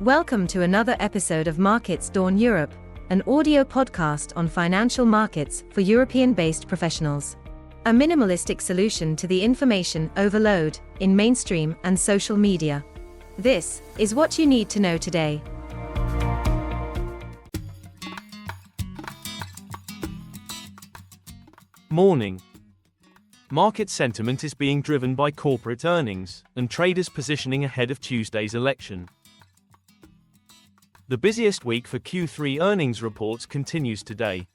Welcome to another episode of Markets Dawn Europe, an audio podcast on financial markets for European-based professionals. A minimalistic solution to the information overload in mainstream and social media. This is what you need to know today. Morning. Market sentiment is being driven by corporate earnings and traders positioning ahead of Tuesday's election. The busiest week for Q3 earnings reports continues today,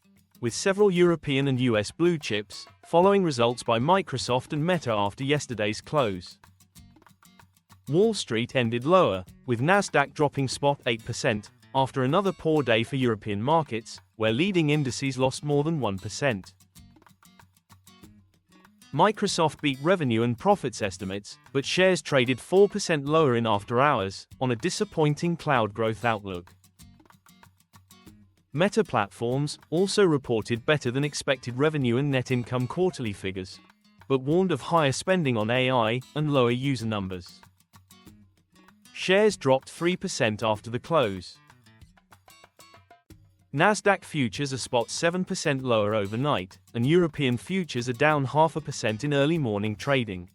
with several European and US blue chips following results by Microsoft and Meta after yesterday's close. Wall Street ended lower, with Nasdaq dropping 8% after another poor day for European markets, where leading indices lost more than 1%. Microsoft beat revenue and profits estimates, but shares traded 4% lower in after hours, on a disappointing cloud growth outlook. Meta Platforms also reported better than expected revenue and net income quarterly figures, but warned of higher spending on AI and lower user numbers. Shares dropped 3% after the close. Nasdaq futures are 7% lower overnight, and European futures are down 0.5% in early morning trading.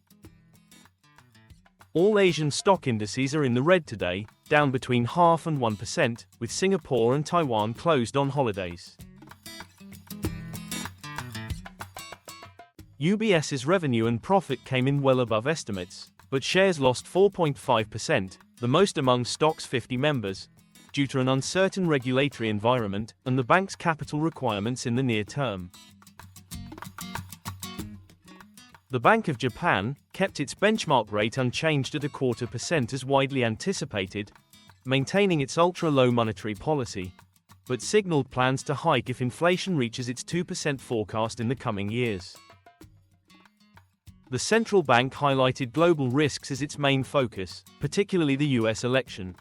All Asian stock indices are in the red today, down between 0.5% and 1%, with Singapore and Taiwan closed on holidays. UBS's revenue and profit came in well above estimates, but shares lost 4.5%, the most among Stoxx 50 members, due to an uncertain regulatory environment and the bank's capital requirements in the near term. The Bank of Japan kept its benchmark rate unchanged at 0.25% as widely anticipated, maintaining its ultra-low monetary policy, but signaled plans to hike if inflation reaches its 2% forecast in the coming years. The central bank highlighted global risks as its main focus, particularly the US election.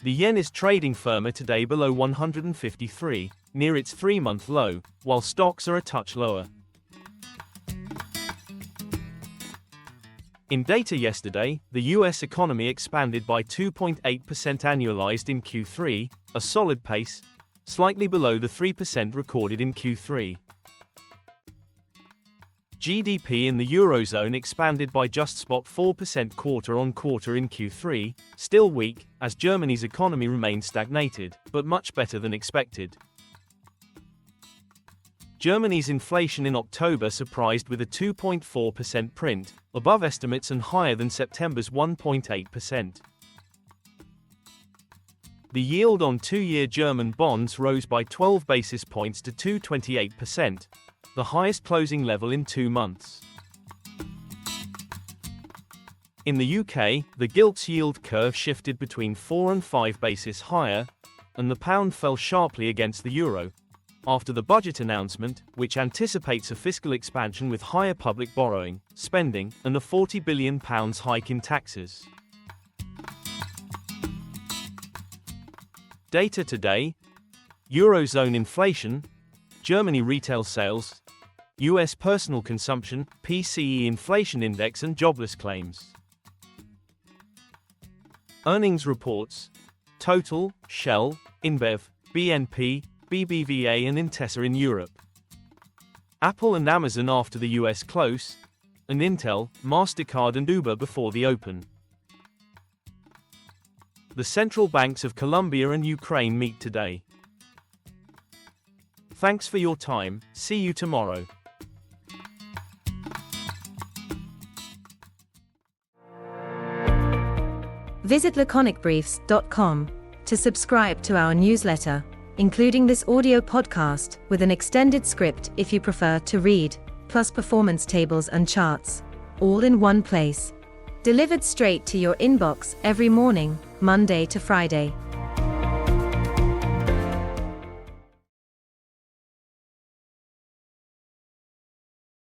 The yen is trading firmer today below 153, near its 3-month low, while stocks are a touch lower. In data yesterday, the US economy expanded by 2.8% annualized in Q3, a solid pace, slightly below the 3% recorded in Q3. GDP in the Eurozone expanded by just 4% quarter-on-quarter in Q3, still weak, as Germany's economy remained stagnated, but much better than expected. Germany's inflation in October surprised with a 2.4% print, above estimates and higher than September's 1.8%. The yield on 2-year German bonds rose by 12 basis points to 2.28%. The highest closing level in 2 months. In the UK, the gilts yield curve shifted between 4 and 5 basis higher, and the pound fell sharply against the euro, after the budget announcement, which anticipates a fiscal expansion with higher public borrowing, spending, and a £40 billion hike in taxes. Data today: Eurozone inflation, Germany retail sales, US personal consumption, PCE inflation index and jobless claims. Earnings reports: Total, Shell, InBev, BNP, BBVA and Intesa in Europe. Apple and Amazon after the US close, and Intel, MasterCard and Uber before the open. The central banks of Colombia and Ukraine meet today. Thanks for your time, see you tomorrow. Visit laconicbriefs.com to subscribe to our newsletter, including this audio podcast with an extended script if you prefer to read, plus performance tables and charts, all in one place. Delivered straight to your inbox every morning, Monday to Friday.